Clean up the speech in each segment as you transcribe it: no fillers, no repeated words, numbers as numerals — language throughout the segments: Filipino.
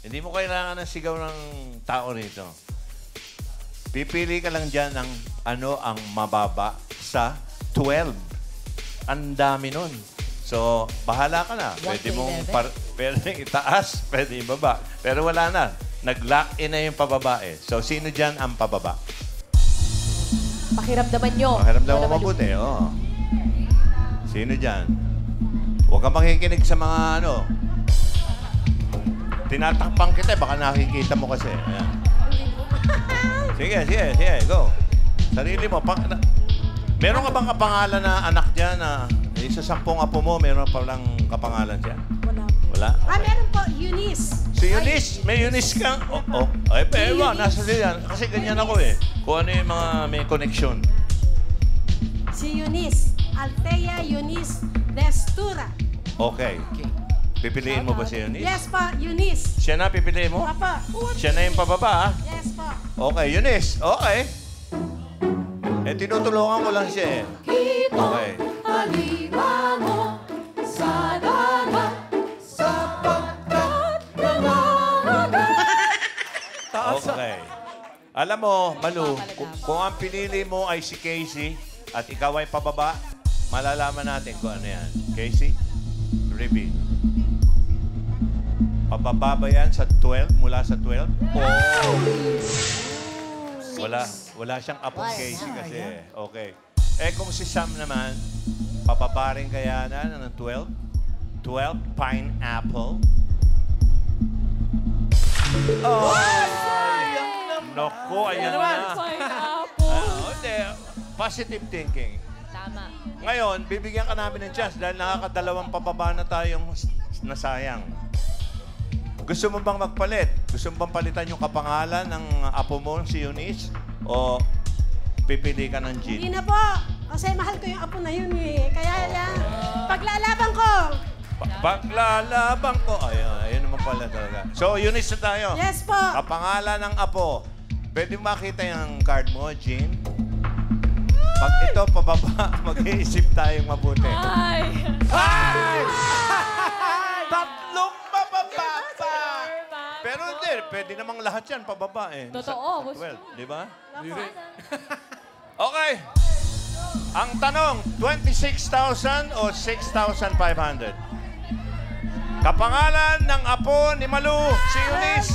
Hindi mo kailangan ng sigaw ng tao rito. Pipili ka lang dyan ng ano ang mababa sa 12. Ang dami nun. So, bahala ka na. Pwede mong pwede itaas, pwede ibaba. Pero wala na. Nag-lock in na yung pababa eh. So, sino dyan ang pababa? Pakiramdaman nyo. Pakiramdaman mo mabuti, oo. Sino dyan? Huwag kang makikinig sa mga ano. Tinatakpang kita, baka nakikita mo kasi. Ayan. Sige, go. Sarili mo. Meron ka bang kapangalan na anak dyan na isa 10 apo mo, meron pa lang kapangalan dyan? Wala. Wala? Okay. Meron po, Eunice. Si Eunice, may Eunice kang... Oh. Ay, pero nasa diyan. Kasi ganyan ako eh. Kung ano yung mga may connection. Si Eunice. Althea Eunice Destura. Okay. Pipiliin mo ba si Eunice? Yes po, Eunice. Siya na pipiliin mo? Papa. Siya na yung pababa, ha? Yes po. Okay, Eunice. Okay. Eh, tinutulungan ko lang siya eh. Okay. Alimango sa dagat sapagkat Okay. Alam mo, Malu, kung ang pinili mo ay si Casey at ikaw ay pababa, malalaman natin kung ano yan. Casey, reveal. Pababa ba yan sa 12? Mula sa 12? Wala siyang apong Casey kasi. Okay. Eh kung si Sam naman, pababa rin kaya na ng 12? 12 pineapple. Oh! Naku, ayan na. Hindi. Positive thinking. Tama. Ngayon, bibigyan ka namin ng chance dahil nakakadalawang pababa na tayong nasayang. Gusto mo bang magpalit? Gusto mo bang palitan yung kapangalan ng apo mo, si Eunice? O pipili ka ng Jean? Hindi na po. Kasi mahal ko yung apo na yun eh. Kaya yan, paglalaban ko. Paglalabang ko. Ayun naman pala talaga. So, Eunice na tayo. Yes po. Kapangalan ng apo. Pwede makita yung card mo, Jean? Pag ito pababa, mag-iisip tayong mabuti. Ay! Tatlong mababa pa! Pero hindi, pwede namang lahat yan pababa eh. Totoo. Well, di ba? Okay. Ang tanong, 26,000 o 6,500? Kapangalan ng apo ni Malu, si Eunice.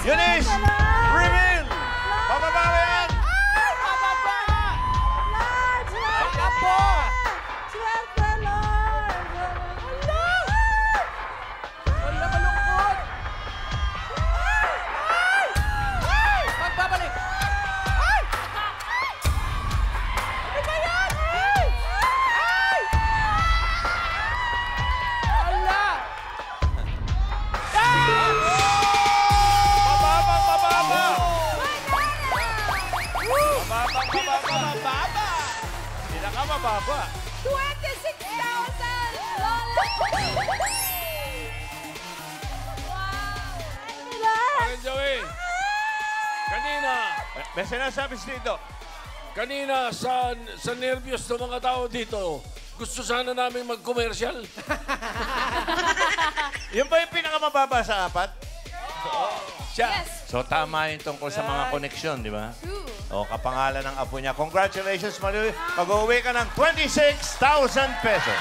Eunice, reveal! Pababa ba yan? Ang apo! Swerte, Lord! Wala malungkot! Magbabalik! Ano ba yan? Wala! Mababang mababa! Mababa! Pinakamababa. 26,000! Lola! Bakit, Joey? Kanina, May sinasabi dito. kanina sa nervyos ng mga tao dito, gusto sana namin mag-commercial. Yun ba yung pinakamababa sa apat? Siya. Yes. So tama yung tungkol sa mga koneksyon, di ba? True. O kapangalan ng apo niya. Congratulations, Malu. Mag-uwi ka ng 26,000 pesos.